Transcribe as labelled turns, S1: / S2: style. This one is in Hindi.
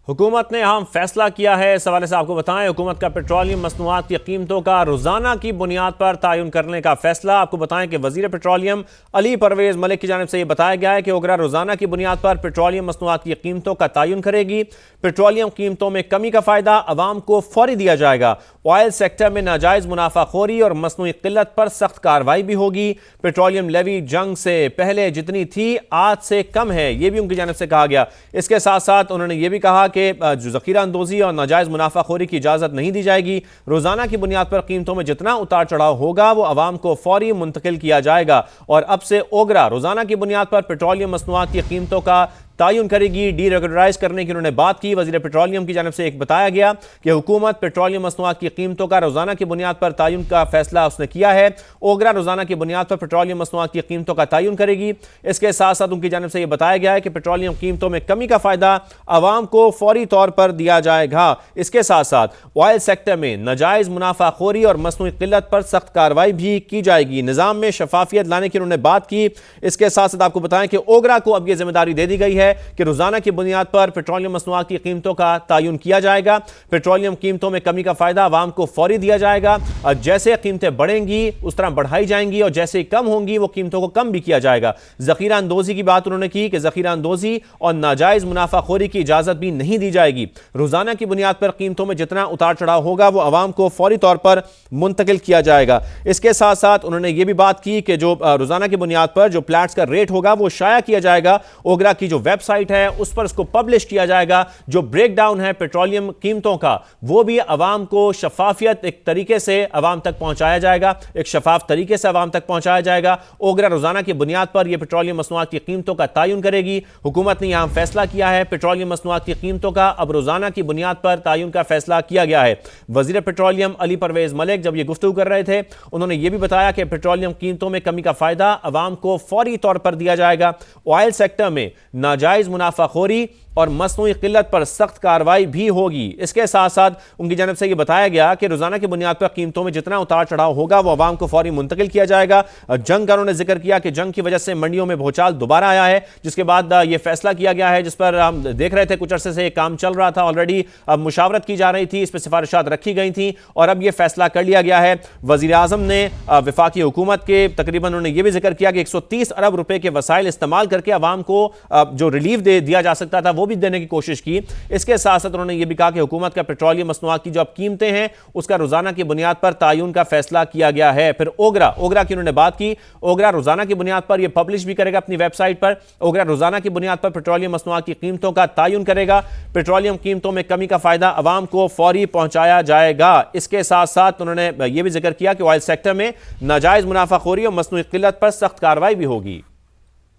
S1: हुकूमत ने अहम फैसला किया है। इस हवाले से आपको बताएं, हुकूमत का पेट्रोलियम मसनूआत की कीमतों का रोजाना की बुनियाद पर तयन करने का फैसला। आपको बताएं कि वजीर पेट्रोलियम अली परवेज मलिक की जानिब से यह बताया गया है कि ओगरा रोजाना की बुनियाद पर पेट्रोलियम मसनूआत की कीमतों का तयन करेगी। पेट्रोलियम कीमतों में कमी का फायदा अवाम को फौरी दिया जाएगा। ऑयल सेक्टर में नाजायज मुनाफाखोरी और मसनूई किल्लत पर सख्त कार्रवाई भी होगी। पेट्रोलियम लेवी जंग से पहले जितनी थी आज से कम है, यह भी उनकी जानिब से कहा गया। इसके साथ साथ उन्होंने यह भी कहा कि जो जखीरा अंदोजी और नाजायज मुनाफाखोरी की इजाजत नहीं दी जाएगी। रोजाना की बुनियाद पर कीमतों में जितना उतार चढ़ाव होगा वो अवाम को फौरी मुंतकिल किया जाएगा। और अब से ओगरा रोजाना की बुनियाद पर पेट्रोलियम मसनूआत की कीमतों का तयन करेगी। डीरेगुलराइज करने की उन्होंने बात की। वजीर पेट्रोलियम की जानिब से एक बताया गया कि हुकूमत पेट्रोलियम मसनूआत की कीमतों का रोजाना की बुनियाद पर तयन का फैसला उसने किया है। ओगरा रोजाना की बुनियाद पर पेट्रोलियम मसनूआत की कीमतों का तयन करेगी। इसके साथ साथ उनकी जानिब से यह बताया गया है कि पेट्रोलियम कीमतों में कमी का फायदा अवाम को फौरी तौर पर दिया जाएगा। इसके साथ साथ ऑयल सेक्टर में नाजायज मुनाफाखोरी और मसनूई किल्लत पर सख्त कार्रवाई भी की जाएगी। निजाम में शफाफियत लाने की उन्होंने बात की। इसके साथ साथ आपको बताएं कि ओगरा को अब यह जिम्मेदारी दे दी गई है कि रोजाना की बुनियाद पर पेट्रोलियम मसनूआत की कीमतों का तयन किया जाएगा। पेट्रोलियम कीमतों में कमी का फायदा आवाम को फौरी दिया जाएगा। जैसे कीमतें बढ़ेंगी उस तरह बढ़ाई जाएंगी और जैसे कम होंगी वो कीमतों को कम भी किया जाएगा। जखीरा अंदोजी की बात उन्होंने की कि जखीरा अंदोजी और नाजायज मुनाफाखोरी की इजाजत भी नहीं दी जाएगी। रोजाना की बुनियाद पर कीमतों में जितना उतार चढ़ाव होगा वो आवाम को फौरी तौर पर मुंतकिल किया जाएगा। इसके साथ साथ उन्होंने ये भी बात की कि जो रोजाना की बुनियाद पर जो प्लैट्स का रेट होगा वो शाया किया जाएगा। ओगरा की जो वेबसाइट है उस पर इसको पब्लिश किया जाएगा। जो ब्रेक डाउन है पेट्रोलियम कीमतों का वो भी अवाम को शफाफियत एक तरीके से अवाम तक पहुंचाया जाएगा, एक शफाफ तरीके से अवाम तक पहुंचाया जाएगा। ओगरा रोजाना की बुनियाद पर यह पेट्रोलियम मसनूआत की कीमतों का तयन करेगी। हुकूमत ने यहां फैसला किया है पेट्रोलियम मसनूआत की कीमतों का अब रोजाना की बुनियाद पर तयन का फैसला किया गया है। वजीर पेट्रोलियम अली परवेज मलिक जब यह गुफ्तगू कर रहे थे उन्होंने यह भी बताया कि पेट्रोलियम कीमतों में कमी का फायदा अवाम को फौरी तौर पर दिया जाएगा। ऑयल सेक्टर में नाजायज मुनाफाखोरी और मसनूई किल्लत पर सख्त कार्रवाई भी होगी। इसके साथ साथ उनकी जानिब से यह बताया गया कि रोजाना की बुनियाद पर कीमतों में जितना उतार चढ़ाव होगा वो अवाम को फौरी मुंतकिल किया जाएगा। जंग का उन्होंने जिक्र किया कि जंग की वजह से मंडियों में भूचाल दोबारा आया है, जिसके बाद यह फैसला किया गया है, जिस पर हम देख रहे थे कुछ अरसे से काम चल रहा था। ऑलरेडी अब मुशावरत की जा रही थी, इस पर सिफारिशात रखी गई थी और अब यह फैसला कर लिया गया है। वजीर आजम ने वफाकी हुकूमत के तकरीबन उन्होंने यह भी जिक्र किया कि 130 अरब रुपए के वसाइल इस्तेमाल करके अवाम को जो रिलीफ दिया जा सकता था वो भी देने की कोशिश की। इसके साथ साथ उन्होंने यह भी कहा कि हुकूमत का पेट्रोलियम मसनूआत की जो अब कीमतें हैं उसका रोजाना की बुनियाद पर तयन का फैसला किया गया है। फिर ओगरा की उन्होंने बात की। ओगरा रोजाना की बुनियाद पर यह पब्लिश भी करेगा अपनी वेबसाइट पर। ओगरा रोजाना की बुनियाद पर पेट्रोलियम मसनूआत की कीमतों का तयन करेगा। पेट्रोलियम कीमतों में कमी का फायदा अवाम को फौरी पहुंचाया जाएगा। इसके साथ साथ उन्होंने यह भी जिक्र किया कि ऑयल सेक्टर में नाजायज मुनाफाखोरी और मसनूई किल्लत पर सख्त कार्रवाई भी होगी।